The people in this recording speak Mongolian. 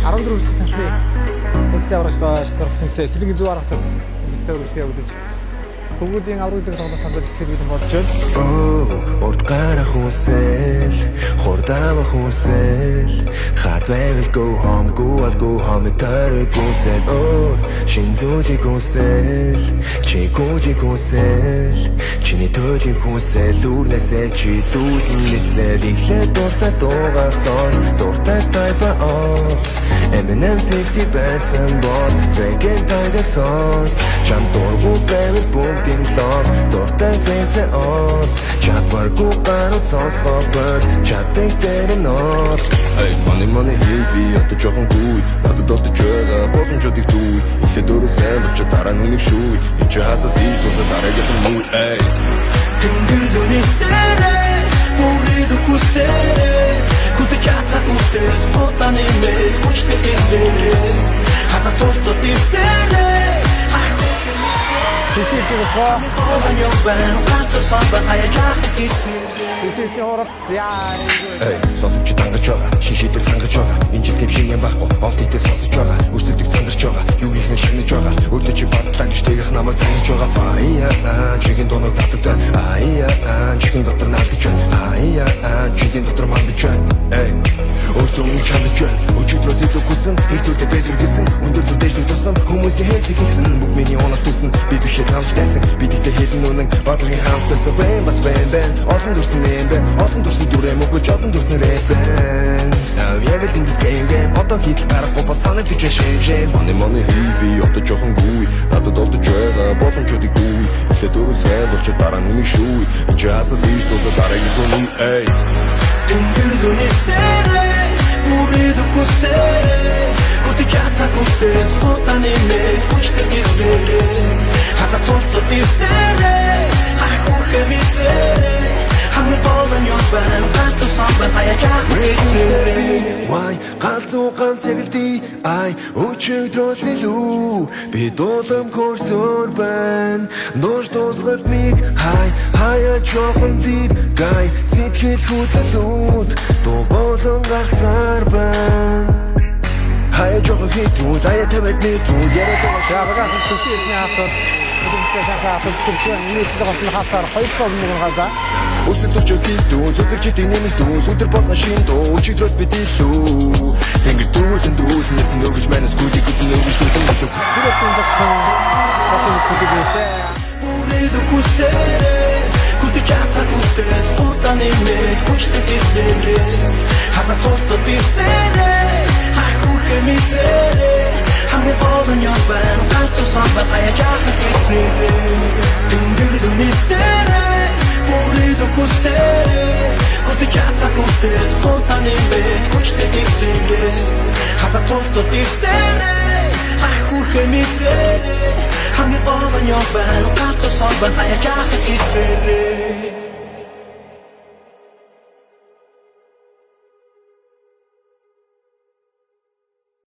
14 дэх насны улсын аврагч тэмцээн Сэлэнгийн зүүн аргатад үлдээ өгдөж бүгдийн аврагуудыг тоглох хамт хэлбэл болж байна. Урд гарах хүсэл, хурдавах хүсэл, hard will go home, go home төр хүсэл. Шин зүйлийг хүсэл, чи гүжиг хүсэл, чиний төлөв хүсэл, үрнэсээ чи дүүнээсээ ихлэ дуртай дуугаар сонс, дуртай тайба оос. Eminem 50 байсан бол Vegan Tiger songs Чам дургу байвал бүгдийн лог Дуртай фэнсэ оос Чапваргу гарууд сонсгоо бод Чапик дээр нот Эй, money хий ята жоохон гуй Надад олдож байгаа боломжуудыг дүй Ихлэ дөрөв сайн болчо дараа нүнийг шүй Энд чи хасад ийш тусаа дараагийнх нь мүй Эй Тэнгэр лүний сэрэ Бүрийд үкүсэрэ Күтэ чата күтэ Хотаны мэй Күчтэй кисэрэ Хаза толто тисэрэ Тэсэлтээ Олон ёбэн Гацо самбар хаяжах гитмэ Тэсэлтээ хорот яа. Эй, сонсож тангаж байгаа, шишидэр сангаж байгаа. Энэ жил төвшин юм байхгүй, олд идэ сонсож байгаа. Өрсөлдөг сандарч байгаа, юу хийх нь шинэж байгаа. Өдөө чи батлаа гэж тэгэх намайг цангаж байгаа. Фая, чихэн доног татдаг. Ая, чихэн дотор наадаж байна. Ая, чихэн дотор мандаж байна. Эй, өөртөө чандаж байна. Өчигдрөөс илүү хүсэн, хэцүүтэй бэдэр гисэн. Өндөр төдөөж тусан, хүмүүсийн хэдийг гисэн. Бүх миний оног тусан, би бишээ тамтайсан. Би тэгтээ хэдэн үнэн, базаргийн хамтайсан. Бэн бас бэн. Олон дурсан Олон дурсан дүрээ мөхөж олон дурсан рэп бэн Everything this game Одоо хийдэл гарахгүй бас санагдаж шэм Money хий би одоо жоохон гуй Надад олдож байгаа боломжуудыг дүй Ихлэ дөрөв сайн болчо дараа нүнийг шүй Энд чи хасад ийш тусаа дараагийн хүний Эй Тэнгэр лүний сэрэ Бүрийд үкүсэрэ Күтэ чата күтэ Хотаны мэй Күчтэй кисэрэ Хаза толто тисэрэ Хайхурхэ митэрэ Хангы болон ёбэн Гацо самбар хаяжах гитмэ Why галзуу ганц ягдий Ай өчигдрөөс илүү Би дуулам хөрсөөр байна Нууш дуусгад mig Хаяа жоохон deep guy Сэтгэл хөдлөлүүд Дуу болон гарсаар байна Хаяа жоохон хитүүд Ая тавад митүүд Яриад байгаа Шабага хэвчээ хатад Өсөлтөж хийдүүл, үзэг читийн нэмэгдүүл Өдөр болгон шиндүү, өчигдрөөс бид илүү Тэнгэр дүүлэн дүүлнээс нөгөж манас гүдийг үсэн нөгөж дүүлэн гэдэг Бүрийд үкүсэрэ Күтэ чата күтэ Хотаны мэй Күчтэй кисэрэ Хаза толто тисэрэ Хайхурхэ митэрэ Хангы болон ёбэн Гацо самбар хаяжах гитмэ Тэнгэр лүний сэрэ Бүрийд үкүсэрэ Күтэ чата күтэ Хотаны мэй Күчтэй кисэрэ Хаза толто тисэрэ Хайхурхэ митэрэ Хангы болон ёбэн Гацо самбар хаяжах гитмэ